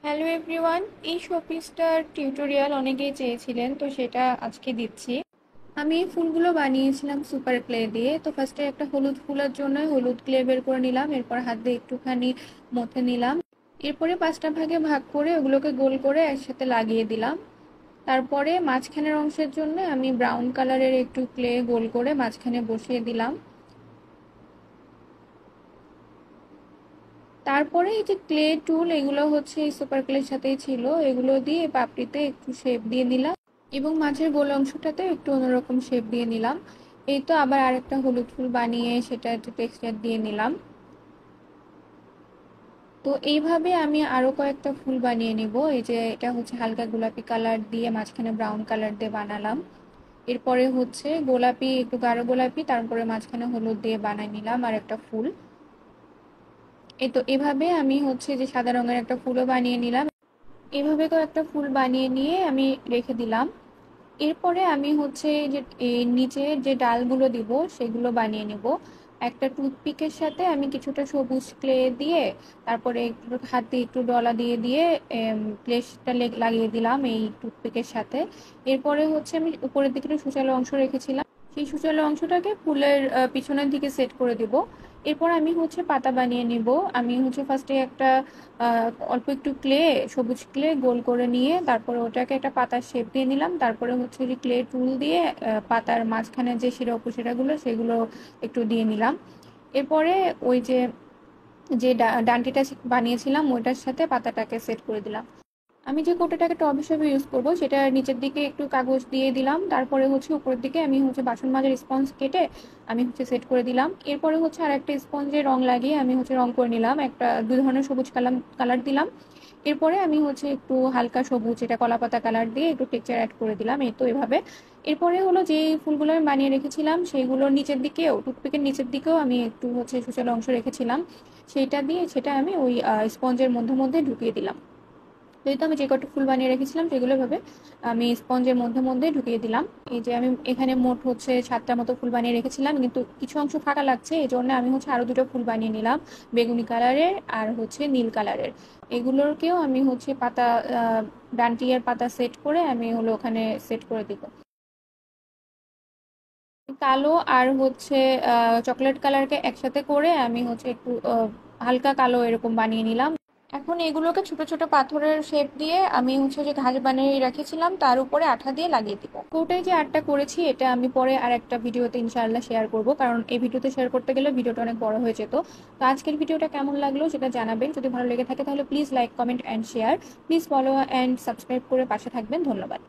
Hello everyone, এই শোপিসটার tutorial অনেকেই চেয়েছিলেন, তো সেটা আজকে দিচ্ছি। আমি এই ফুলগুলো বানিয়েছিলাম সুপার ক্লে দিয়ে। তো ফার্স্টে একটা হলুদ ফুলের জন্য হলুদ ক্লে বের করে নিলাম, এরপর হাত দিয়ে একটুখানি মথে নিলাম। এরপরে 5টা ভাগে ভাগ করে ওগুলোকে গোল করে একসাথে লাগিয়ে দিলাম। তারপরে মাঝখানের অংশের জন্য আমি ব্রাউন কালারের একটু ক্লে গোল করে মাঝখানে বসিয়ে দিলাম। তারপরে এই যে ক্লে টুল, এগুলো হচ্ছে এই সুপার ক্লের সাথেই ছিল, এগুলো দিয়ে পাপড়িতে একটু শেপ দিয়ে নিলাম এবং মাঝের গোল অংশটাতে একটু অন্যরকম শেপ দিয়ে নিলাম। এই তো আবার আরেকটা হলুদ ফুল বানিয়ে সেটা একটু টেক্সচার দিয়ে নিলাম। তো এইভাবে আমি আরো কয়েকটা ফুল বানিয়ে নিব। এই যে এটা হচ্ছে হালকা গোলাপি কালার দিয়ে মাঝখানে ব্রাউন কালার দিয়ে বানালাম। এরপরে হচ্ছে গোলাপি, একটু গাঢ় গোলাপি, তারপরে মাঝখানে হলুদ দিয়ে বানিয়ে নিলাম আর একটা ফুল। এই তো এভাবে আমি হচ্ছে যে সাদা রঙের একটা ফুলও বানিয়ে নিলাম। এভাবে তো একটা ফুল বানিয়ে নিয়ে আমি রেখে দিলাম। এরপরে আমি হচ্ছে যে এই নিচে যে ডালগুলো দিব সেগুলো বানিয়ে নেব। একটা টুথপিকের সাথে আমি কিছুটা সবুজ ক্লে দিয়ে, তারপরে একটু হাতে একটু ডলা দিয়ে দিয়ে ক্লেটা লাগিয়ে দিলাম এই টুথপিকের সাথে। এরপরে হচ্ছে আমি উপরের দিকে একটু সূচালো অংশ রেখেছিলাম, সেই সূচালো অংশটাকে ফুলের পিছনের দিকে সেট করে দিব। এরপর আমি হচ্ছে পাতা বানিয়ে নিব। আমি হচ্ছে ফার্স্টে একটা অল্প একটু ক্লে, সবুজ ক্লে গোল করে নিয়ে তারপরে ওটাকে একটা পাতার শেপ দিয়ে নিলাম। তারপরে হচ্ছে যে ক্লে টুল দিয়ে পাতার মাঝখানে যে শিরা উপশিরাগুলো সেগুলো একটু দিয়ে নিলাম। এরপরে ওই যে যে ডান্ডিটা বানিয়েছিলাম ওইটার সাথে পাতাটাকে সেট করে দিলাম। আমি যে কৌটোটাকে টব হিসেবে ইউজ করব সেটা নিচের দিকে একটু কাগজ দিয়ে দিলাম, তারপরে হচ্ছে উপরের দিকে আমি হচ্ছে বাসন মাজার স্পঞ্জ কেটে আমি হচ্ছে সেট করে দিলাম। এরপরে হচ্ছে আর একটা স্পঞ্জে রং লাগিয়ে আমি হচ্ছে রং করে নিলাম, একটা দুই ধরনের সবুজ কালার দিলাম। এরপরে আমি হচ্ছে একটু হালকা সবুজ, এটা কলাপাতা কালার দিয়ে একটু টেক্সচার অ্যাড করে দিলাম। এই তো এভাবে। এরপরে হলো যে ফুলগুলো আমি বানিয়ে রেখেছিলাম সেইগুলোর নিচের দিকেও, টুথপিকের নিচের দিকেও আমি একটু হচ্ছে সূচালো অংশ রেখেছিলাম, সেইটা দিয়ে সেটা আমি ওই স্পঞ্জের মধ্যে মধ্যে ঢুকিয়ে দিলাম। যেহেতু আমি যে কটা ফুল বানিয়ে রেখেছিলাম সেগুলো ভাবে আমি স্পঞ্জের মধ্যে মধ্যে ঢুকিয়ে দিলাম। এই যে আমি এখানে মোট হচ্ছে 7টা মতো ফুল বানিয়ে রেখেছিলাম, কিন্তু কিছু অংশ ফাঁকা লাগছে, এই জন্য আমি হচ্ছে আরো দুটো ফুল বানিয়ে নিলাম, বেগুনি কালারের আর হচ্ছে নীল কালারের। এগুলোকেও আমি হচ্ছে পাতা, ডান্টিয়ার পাতা সেট করে আমি হলো ওখানে সেট করে দিব। কালো আর হচ্ছে চকলেট কালারকে একসাথে করে আমি হচ্ছে একটু হালকা কালো এরকম বানিয়ে নিলাম। এখন এগুলোকে ছোট ছোট পাথরের শেপ দিয়ে আমি হচ্ছে যে ঘাস বানিয়ে রেখেছিলাম তার উপরে আঠা দিয়ে লাগিয়ে দিব। ওটাই যে আর্টটা করেছি এটা আমি পরে আর একটা ভিডিওতে ইনশাআল্লাহ শেয়ার করব, কারণ এই ভিডিওতে শেয়ার করতে গেলে ভিডিওটা অনেক বড় হয়ে যেত। তো আজকের ভিডিওটা কেমন লাগলো সেটা জানাবেন। যদি ভালো লেগে থাকে তাহলে please like, comment and share. Please follow and subscribe করে পাশে থাকবেন। ধন্যবাদ।